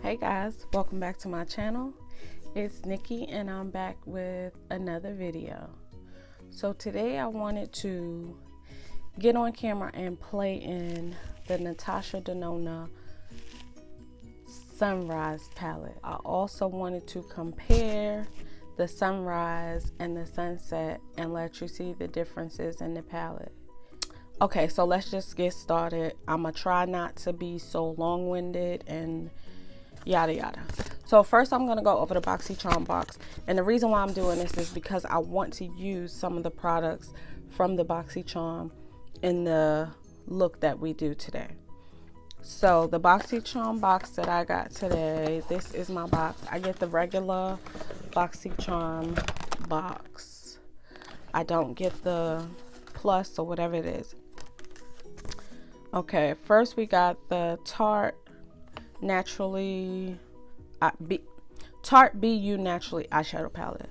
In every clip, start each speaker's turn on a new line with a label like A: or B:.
A: Hey guys, welcome back to my channel. It's Nikki and I'm back with another video. So today I wanted to get on camera and play in the Natasha Denona Sunrise palette. I also wanted to compare the sunrise and the sunset and let you see the differences in the palette. Okay, so let's just get started. I'm gonna try not to be so long-winded and yada yada. So first I'm going to go over the Boxycharm box, and the reason why I'm doing this is because I want to use some of the products from the Boxycharm in the look that we do today. So the Boxycharm box that I got today, this is my box. I get the regular Boxycharm box. I don't get the plus or whatever it is. Okay, first we got the Tarte Tarte BU Naturally eyeshadow palette.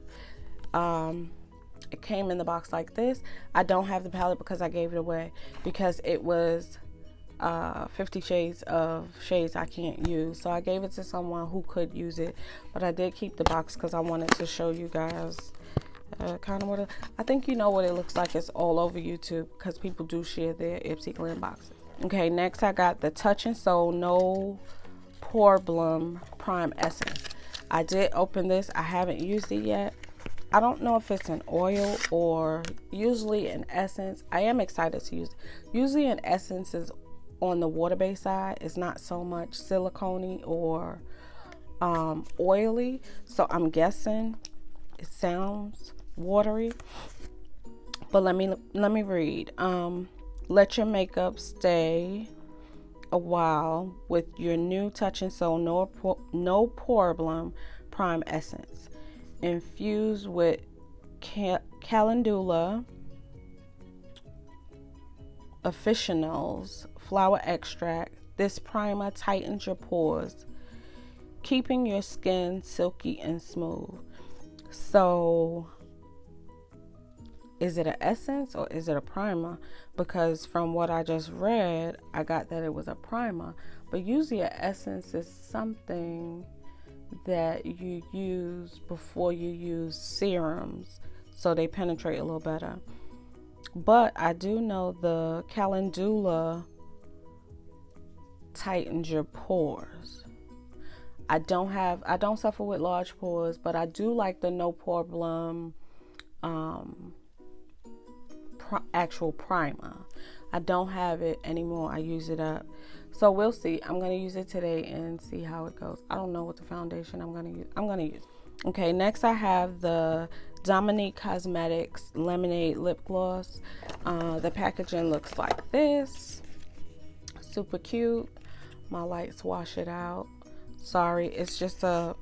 A: It came in the box like this. I don't have the palette because I gave it away because it was 50 shades of shades I can't use, so I gave it to someone who could use it, but I did keep the box because I wanted to show you guys kind of what I think you know what it looks like. It's all over YouTube because people do share their Ipsy Glam boxes. Okay, next I got the Touch and Soul No Problem Prime Essence. I did open this. I haven't used it yet. I don't know if it's an oil or usually an essence. I am excited to use it. Usually an essence is on the water-based side. It's not so much silicone-y or oily. So I'm guessing it sounds watery. But let me read. Let your makeup stay a while with your new Touch and Soul No Problem Prime Essence, infused with calendula officinals flower extract. This primer tightens your pores, keeping your skin silky and smooth. So is it an essence or is it a primer? Because from what I just read, I got that it was a primer. But usually an essence is something that you use before you use serums, so they penetrate a little better. But I do know the calendula tightens your pores. I don't suffer with large pores, but I do like the No Problem actual primer. I don't have it anymore. I use it up, so we'll see. I'm gonna use it today and see how it goes. I don't know what the foundation I'm gonna use. Okay, next I have the Dominique Cosmetics Lemonade Lip Gloss. The packaging looks like this. Super cute. My lights wash it out. Sorry, it's just a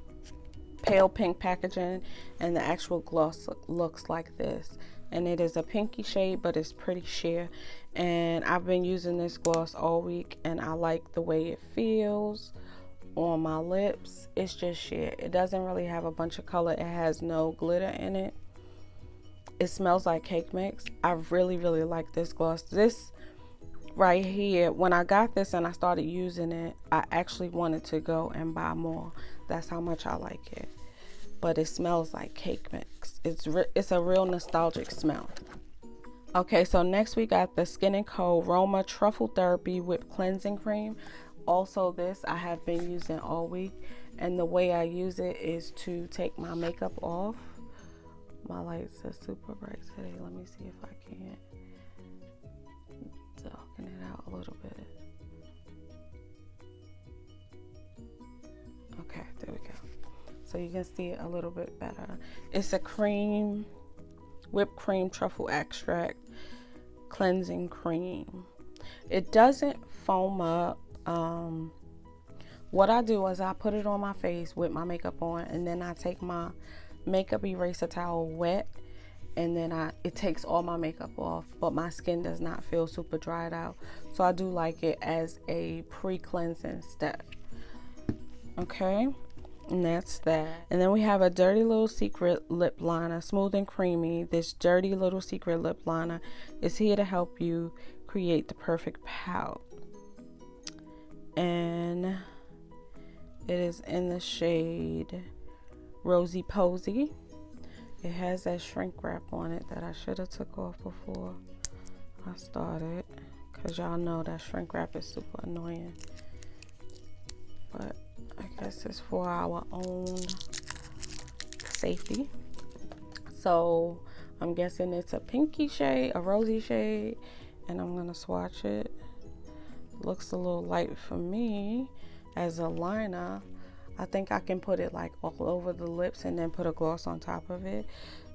A: pale pink packaging, and the actual gloss looks like this. And it is a pinky shade, but it's pretty sheer. And I've been using this gloss all week, and I like the way it feels on my lips. It's just sheer. It doesn't really have a bunch of color. It has no glitter in it. It smells like cake mix. I really like this gloss. This right here, when I got this and I started using it, I actually wanted to go and buy more. That's how much I like it. But it smells like cake mix. It's a real nostalgic smell. Okay, so next we got the Skin & Co. Roma Truffle Therapy Whipped Cleansing Cream. Also, this I have been using all week, and the way I use it is to take my makeup off. My lights are super bright today. Let me see if I can darken it out a little bit. Okay, there we go. So you can see it a little bit better. It's a cream, whipped cream truffle extract cleansing cream. It doesn't foam up. What I do is I put it on my face with my makeup on, and then I take my makeup eraser towel wet, and then it takes all my makeup off, but my skin does not feel super dried out. So I do like it as a pre-cleansing step. Okay. And that's that. And then we have a Dirty Little Secret lip liner, smooth and creamy. This Dirty Little Secret lip liner is here to help you create the perfect pout. And It is in the shade Rosy Posy. It has that shrink wrap on it that I should have took off before I started, because y'all know that shrink wrap is super annoying. But I guess it's for our own safety. So I'm guessing it's a pinky shade, a rosy shade, and I'm gonna swatch it. Looks a little light for me as a liner. I think I can put it like all over the lips and then put a gloss on top of it,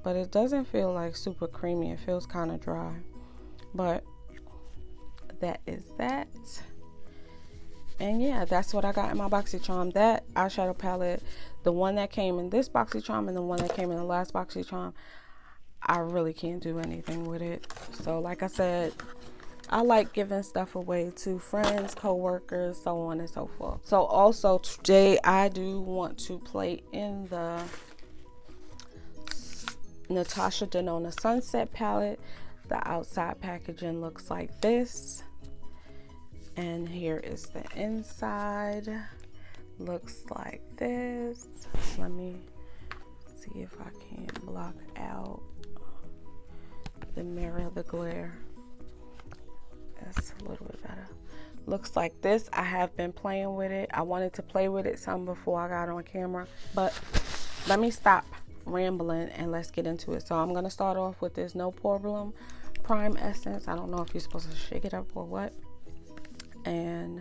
A: but it doesn't feel like super creamy. It feels kind of dry, but that is that. And yeah, that's what I got in my Boxycharm. That eyeshadow palette, the one that came in this Boxycharm and the one that came in the last Boxycharm, I really can't do anything with it. So like I said, I like giving stuff away to friends, co-workers, so on and so forth. So also today I do want to play in the Natasha Denona Sunset palette. The outside packaging looks like this. And here is the inside. Looks like this. Let me see if I can block out the mirror, the glare. That's a little bit better. Looks like this. I have been playing with it. I wanted to play with it some before I got on camera, but let me stop rambling and let's get into it. So I'm gonna start off with this No Problem Prime Essence. I don't know if you're supposed to shake it up or what. And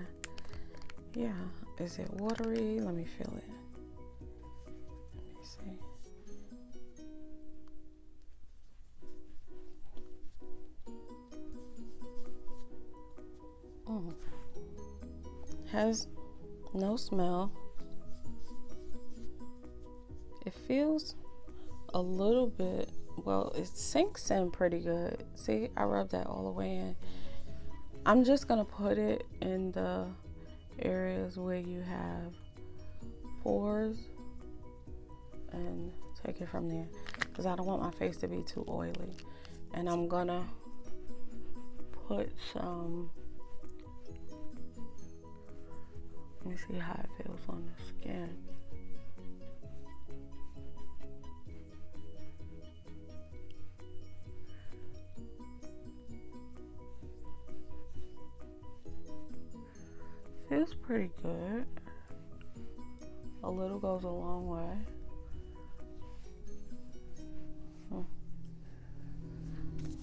A: yeah, is it watery? Let me feel it. Let me see. Has no smell. It feels a little bit, well, it sinks in pretty good. See, I rubbed that all the way in. I'm just gonna put it in the areas where you have pores and take it from there, because I don't want my face to be too oily. And I'm gonna put some, let me see how it feels on the skin. Feels pretty good. A little goes a long way.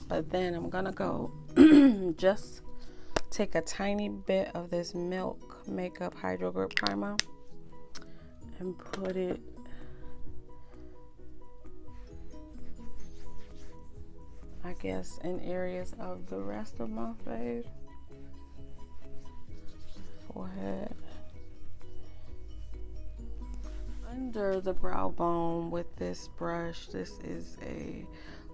A: But then I'm gonna go just take a tiny bit of this Milk Makeup Hydro Grip Primer and put it I guess in areas of the rest of my face. Forehead, under the brow bone with this brush. This is a,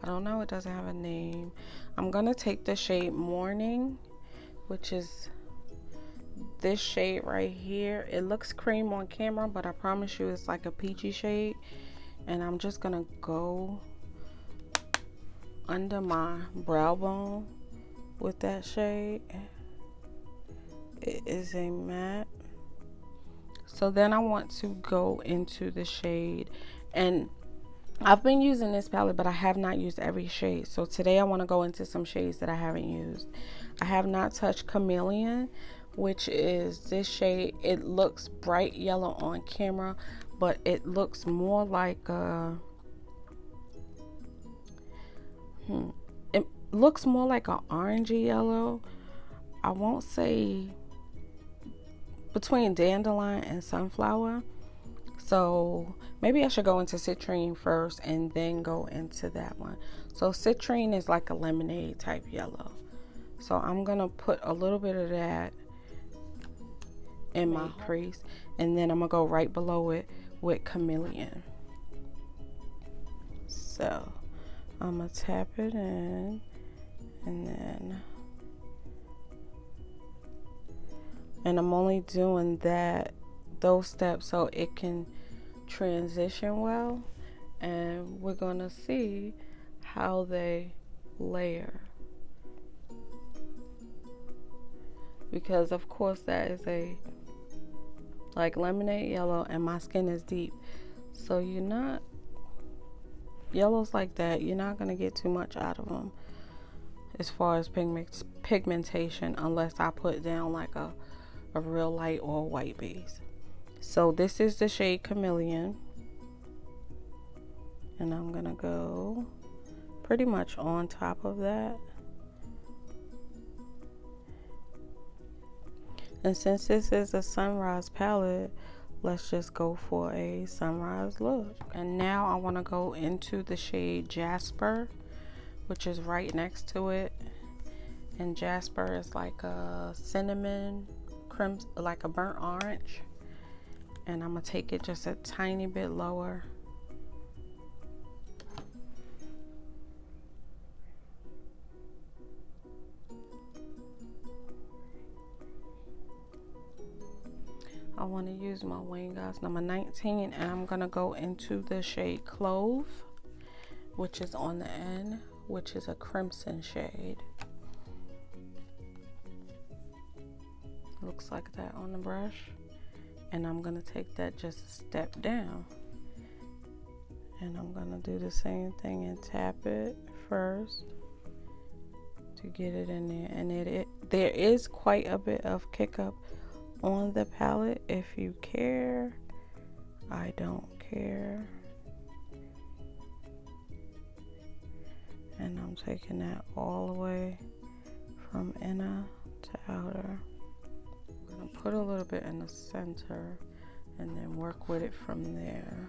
A: I don't know, it doesn't have a name. I'm gonna take the shade Morning, which is this shade right here. It looks cream on camera, but I promise you it's like a peachy shade. And I'm just gonna go under my brow bone with that shade. It is a matte. So then I want to go into the shade, and I've been using this palette, but I have not used every shade. So today I want to go into some shades that I haven't used. I have not touched Chameleon, which is this shade. It looks bright yellow on camera, but it looks more like a, it looks more like an orangey yellow. I won't say between dandelion and sunflower. So maybe I should go into citrine first and then go into that one. So citrine is like a lemonade type yellow. So I'm gonna put a little bit of that in my crease, and then I'm gonna go right below it with Chameleon. So I'm gonna tap it in, and then I'm only doing those steps so it can transition well, and we're gonna see how they layer, because of course that is a like lemonade yellow, and my skin is deep. So you're not, yellows like that, you're not going to get too much out of them as far as pigmentation, unless I put down like a real light or white base. So this is the shade Chameleon, and I'm gonna go pretty much on top of that. And since this is a sunrise palette, let's just go for a sunrise look. And now I want to go into the shade Jasper, which is right next to it. And Jasper is like a cinnamon crimson, like a burnt orange. And I'm gonna take it just a tiny bit lower. I want to use my Wayne Goss number 19, and I'm gonna go into the shade Clove, which is on the end, which is a crimson shade. Looks like that on the brush. And I'm gonna take that just a step down, and I'm gonna do the same thing and tap it first to get it in there. And there is quite a bit of kick up on the palette if you care. I don't care. And I'm taking that all the way from inner to outer. I'm gonna put a little bit in the center and then work with it from there.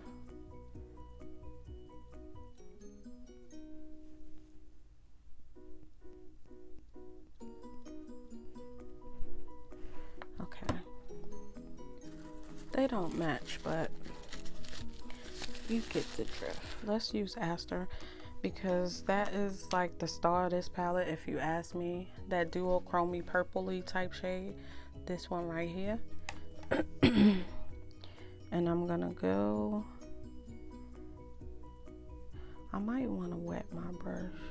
A: Okay. They don't match, but you get the drift. Let's use Aster, because that is like the star of this palette, if you ask me. That duochrome purpley type shade, this one right here. And I'm gonna go, I might want to wet my brush.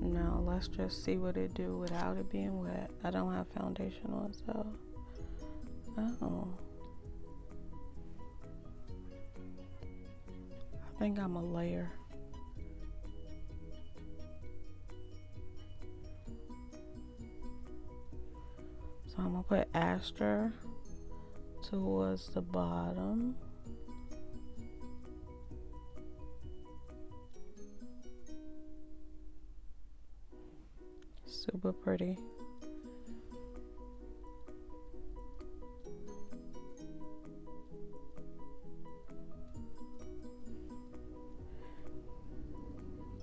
A: No, let's just see what it do without it being wet. I don't have foundation on, so oh, I think I'm a layer. So I'm gonna put Aster towards the bottom. Super pretty.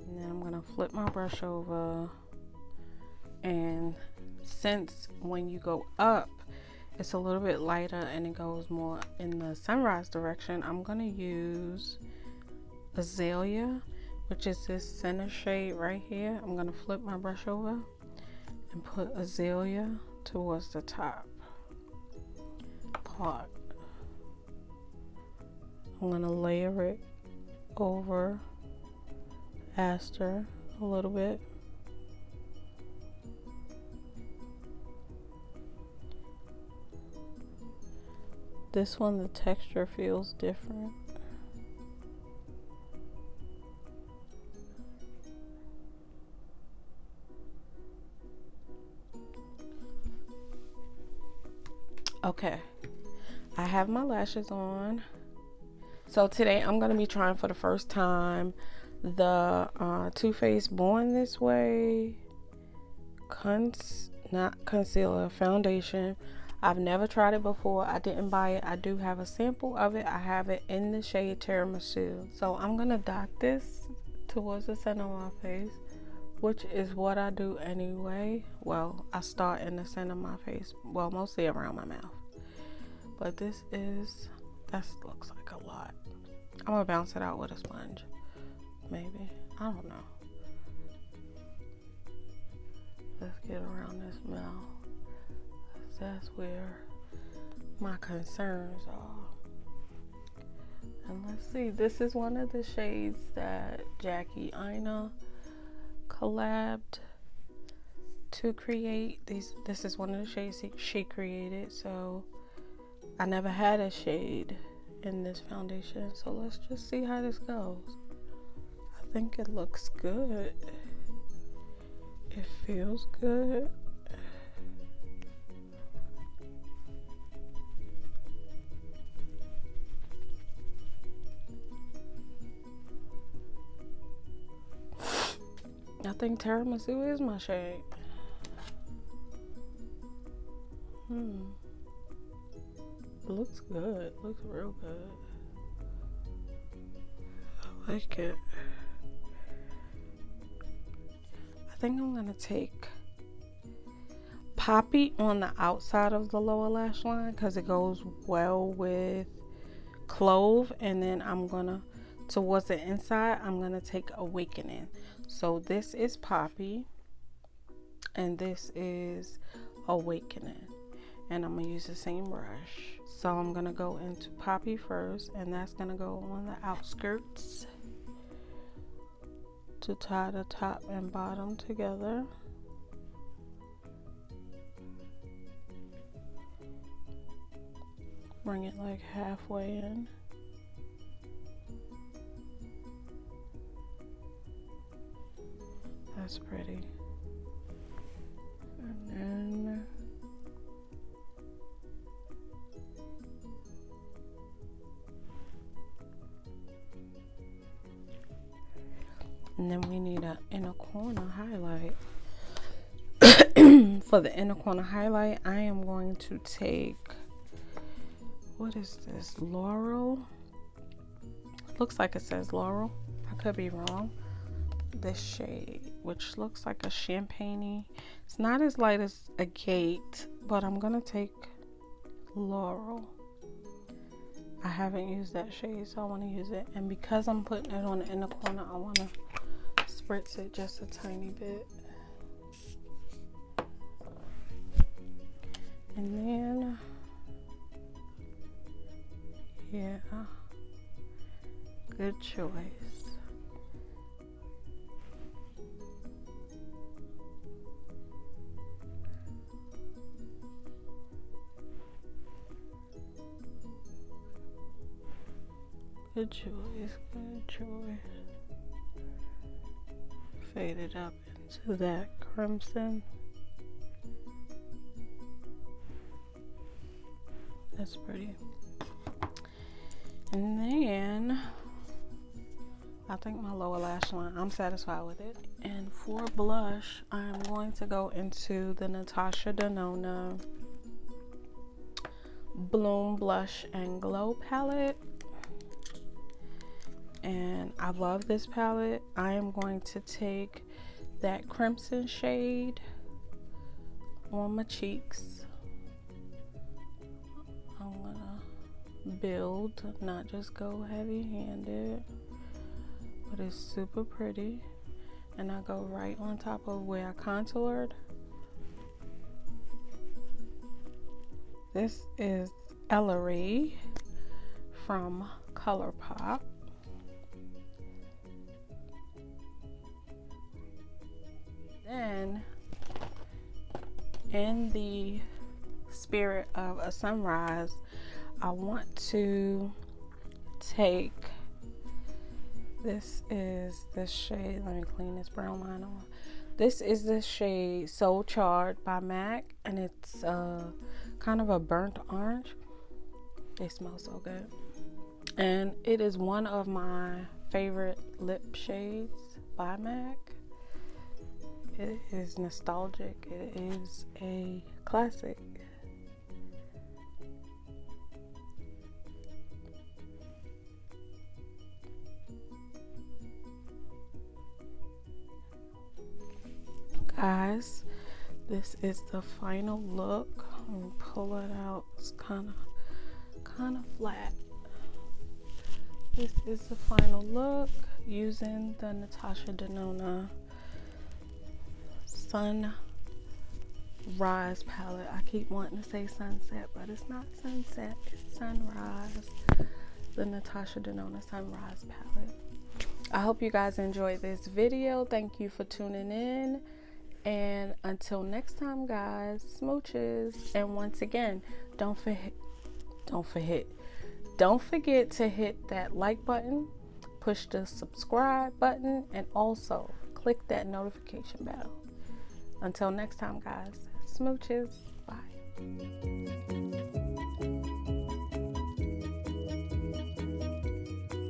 A: And then I'm gonna flip my brush over, and since when you go up it's a little bit lighter and it goes more in the sunrise direction, I'm gonna use Azalea, which is this center shade right here. I'm gonna flip my brush over and put Azalea towards the top part. I'm gonna layer it over Aster a little bit. This one, the texture feels different. Okay, I have my lashes on. So today I'm going to be trying for the first time the Too Faced Born This Way not concealer foundation. I've never tried it before. I didn't buy it. I do have a sample of it. I have it in the shade Tiramisu. So I'm going to dot this towards the center of my face, which is what I do anyway. Well, I start in the center of my face. Well, mostly around my mouth. But that looks like a lot. I'm going to bounce it out with a sponge. Maybe. I don't know. Let's get around this mouth. That's where my concerns are. And let's see, this is one of the shades that Jackie Aina collabed to create these. This is one of the shades she created, so I never had a shade in this foundation, so let's just see how this goes. I think it looks good. It feels good. I think tiramisu is my shade. It looks good. It looks real good. I like it. I think I'm gonna take Poppy on the outside of the lower lash line because it goes well with Clove, and then I'm gonna, towards the inside, I'm gonna take Awakening. So this is Poppy and this is Awakening, and I'm gonna use the same brush. So I'm gonna go into Poppy first, and that's gonna go on the outskirts to tie the top and bottom together. Bring it like halfway in. That's pretty. And then we need an inner corner highlight. For the inner corner highlight, I am going to take, what is this, Laurel? Looks like it says Laurel. I could be wrong. This shade, which looks like a champagne-y. It's not as light as Agate, but I'm gonna take Laurel. I haven't used that shade, so I want to use it. And because I'm putting it on the inner corner, I want to spritz it just a tiny bit. And then, yeah, good choice. Good choice, good choice. Fade it up into that crimson. That's pretty. And then I think my lower lash line, I'm satisfied with it. And for blush, I'm going to go into the Natasha Denona Bloom Blush and Glow palette. And I love this palette. I am going to take that crimson shade on my cheeks. I'm gonna build, not just go heavy-handed, but it's super pretty. And I go right on top of where I contoured. This is Ellery from ColourPop. Then, in the spirit of a sunrise, I want to take, this is the shade, let me clean this brown line off. This is the shade So Charred by MAC, and it's kind of a burnt orange. It smells so good. And it is one of my favorite lip shades by MAC. It is nostalgic. It is a classic. Guys, this is the final look. I'm gonna pull it out. It's kind of flat. This is the final look using the Natasha Denona Sunrise palette. I keep wanting to say sunset, but it's not sunset, it's sunrise. The Natasha Denona Sunrise palette. I hope you guys enjoyed this video. Thank you for tuning in. And until next time, guys, smooches. And once again, don't Don't forget to hit that like button, push the subscribe button, and also click that notification bell. Until next time, guys, smooches. Bye.